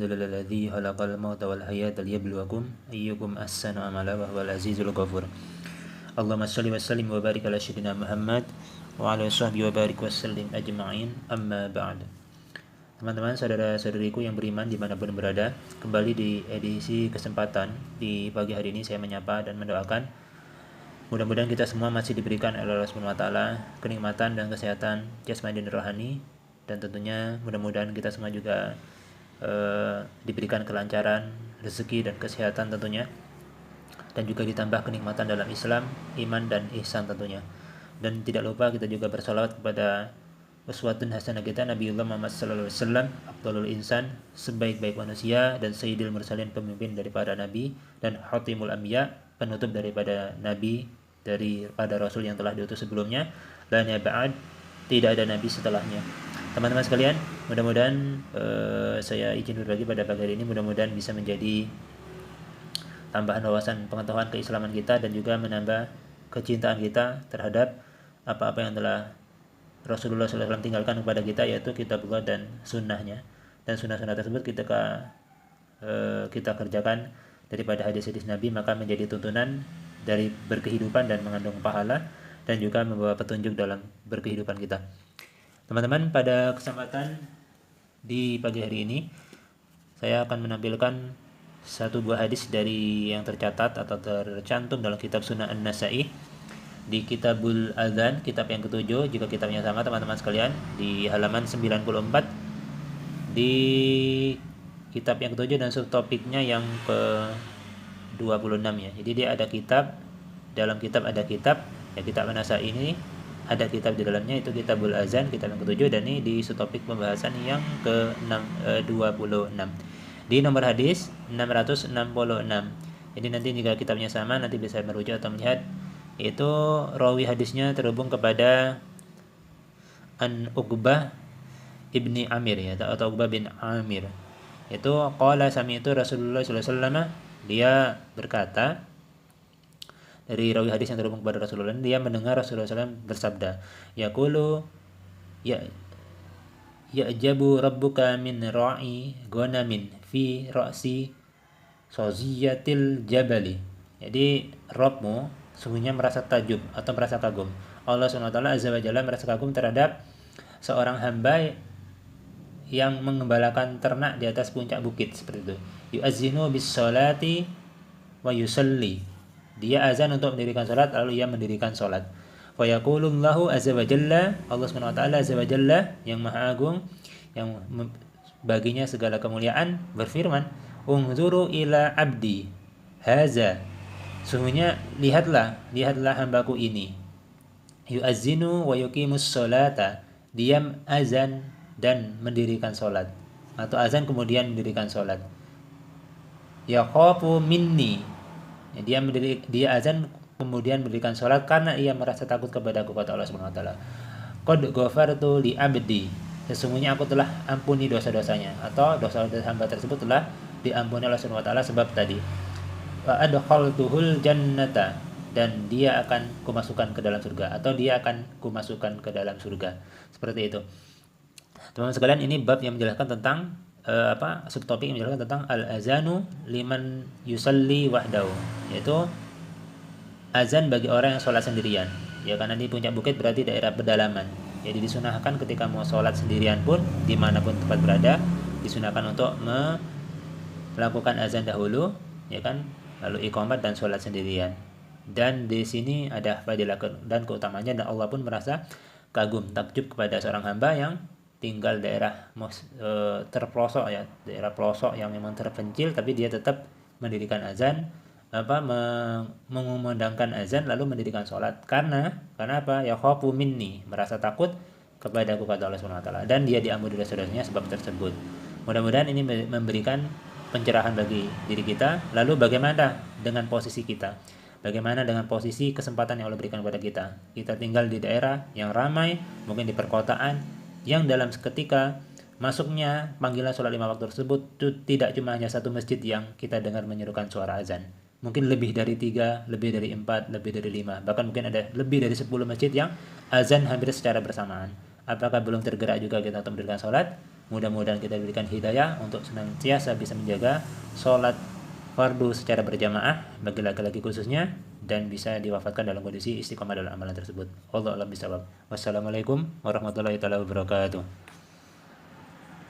الذي خلق الموت والحياة ليبلوكم أيكم أحسن عملا وهو العزيز الغفور. اللهم صل وسلم وبارك على سيدنا محمد وعلى sahbihi wa barik wasallim ajma'in, amma ba'd. Teman-teman, saudara-saudariku yang beriman dimanapun berada, kembali di edisi kesempatan di pagi hari ini saya menyapa dan mendoakan mudah-mudahan kita semua masih diberikan oleh Allah SWT kenikmatan dan kesehatan jasmani dan rohani, dan tentunya mudah-mudahan kita semua juga diberikan kelancaran rezeki dan kesehatan tentunya, dan juga ditambah kenikmatan dalam Islam, iman dan ihsan tentunya. Dan tidak lupa kita juga bersalawat kepada uswatun hasanah kita Nabiullah Muhammad sallallahu alaihi wasallam, afdhalul insan, sebaik-baik manusia dan sayyidil mursalin, pemimpin daripada nabi dan khatimul anbiya, penutup daripada nabi, daripada rasul yang telah diutus sebelumnya, la nabiyya ba'd, tidak ada nabi setelahnya. Teman-teman sekalian, mudah-mudahan saya izin berbagi pada pagi hari ini, mudah-mudahan bisa menjadi tambahan wawasan pengetahuan keislaman kita dan juga menambah kecintaan kita terhadap apa-apa yang telah Rasulullah SAW tinggalkan kepada kita, yaitu kitabullah dan sunnahnya. Dan sunnah-sunnah tersebut kita kerjakan daripada hadis-hadis Nabi, maka menjadi tuntunan dari berkehidupan dan mengandung pahala dan juga membawa petunjuk dalam berkehidupan kita. Teman-teman, pada kesempatan di pagi hari ini saya akan menampilkan satu buah hadis dari yang tercatat atau tercantum dalam kitab Sunan An-Nasa'i di Kitabul Adzan, kitab yang ketujuh. Jika kitabnya sama teman-teman sekalian, di halaman 94 di kitab yang ketujuh dan subtopiknya yang ke-26 ya. Jadi dia ada kitab, dalam kitab ada kitab, ya kitab An-Nasa'i ini ada kitab di dalamnya, itu Kitabul Adzan, kitab yang ketujuh, dan ini di subtopik pembahasan yang ke-26 di nomor hadis 666. Jadi nanti jika kitabnya sama nanti bisa merujuk atau melihat, itu rawi hadisnya terhubung kepada An Uqbah ibni Amir ya, atau Uqbah bin Amir. Itu qala sami'tu Rasulullah sallallahu alaihi wasallam, dia berkata, dari rawi hadis yang terhubung kepada Rasulullah, dia mendengar Rasulullah SAW bersabda, yaqulu ya'jabu rabbuka min ra'i ghanamin fi ra'si saziyatil jabali. Jadi Rabbmu sungguhnya merasa takjub atau merasa kagum. Allah SWT Azza wa Jalla merasa kagum terhadap seorang hamba yang mengembalakan ternak di atas puncak bukit seperti itu. Yu'azzinu bis salati wa yusalli. Dia azan untuk mendirikan salat, lalu ia mendirikan salat. Fa yaqulullahu azza wa jalla, Allah Subhanahu wa taala azza wa jalla yang maha agung, yang baginya segala kemuliaan, berfirman, unzuru ila abdi haza, sungguhnya lihatlah hambaku ini, yu'azzinu wa yuqimus sholata, dia azan dan mendirikan salat, atau azan kemudian mendirikan salat. Yaqafu minni, ya, dia azan kemudian mendirikan salat karena ia merasa takut kepadaku, kata Allah Subhanahu wa taala. Qad ghafartu li abdi, sesungguhnya aku telah ampuni dosa-dosanya, atau dosa-dosa hamba tersebut telah diampuni Allah Subhanahu wa taala, sebab tadi wa adkhaltuhul jannata, dan dia akan kumasukkan ke dalam surga, atau dia akan kumasukkan ke dalam surga. Seperti itu. Teman-teman sekalian, ini bab yang menjelaskan tentang subtopik yang menjelaskan tentang al-azanu liman yusalli wahdahu, yaitu azan bagi orang yang sholat sendirian. Ya, karena di puncak bukit berarti daerah pedalaman. Jadi disunahkan ketika mau sholat sendirian pun, dimanapun tempat berada, disunahkan untuk melakukan azan dahulu, ya kan, lalu iqamat dan sholat sendirian. Dan di sini ada fadilah dan keutamanya, dan Allah pun merasa kagum, takjub kepada seorang hamba yang tinggal daerah terpelosok ya, daerah pelosok yang memang terpencil, tapi dia tetap mendirikan azan, mengumandangkan azan lalu mendirikan sholat. Karena apa? Ya khafu minni, merasa takut kepadaku, kata Allah Subhanahu wa taala, dan dia diampuni dosa-dosanya sebab tersebut. Mudah-mudahan ini memberikan pencerahan bagi diri kita. Lalu bagaimana dengan posisi kita? Bagaimana dengan posisi kesempatan yang Allah berikan kepada kita? Kita tinggal di daerah yang ramai, mungkin di perkotaan, yang dalam seketika masuknya panggilan sholat 5 waktu tersebut tidak cuma hanya satu masjid yang kita dengar menyerukan suara azan. Mungkin lebih dari 3, lebih dari 4, lebih dari 5, bahkan mungkin ada lebih dari 10 masjid yang azan hampir secara bersamaan. Apakah belum tergerak juga kita untuk mendirikan sholat? Mudah-mudahan kita diberikan hidayah untuk senantiasa bisa menjaga sholat fardu secara berjamaah bagi laki-laki khususnya, dan bisa diwafatkan dalam kondisi istiqomah dalam amalan tersebut. Wallahu a'lam bishawab. Wassalamualaikum warahmatullahi wabarakatuh.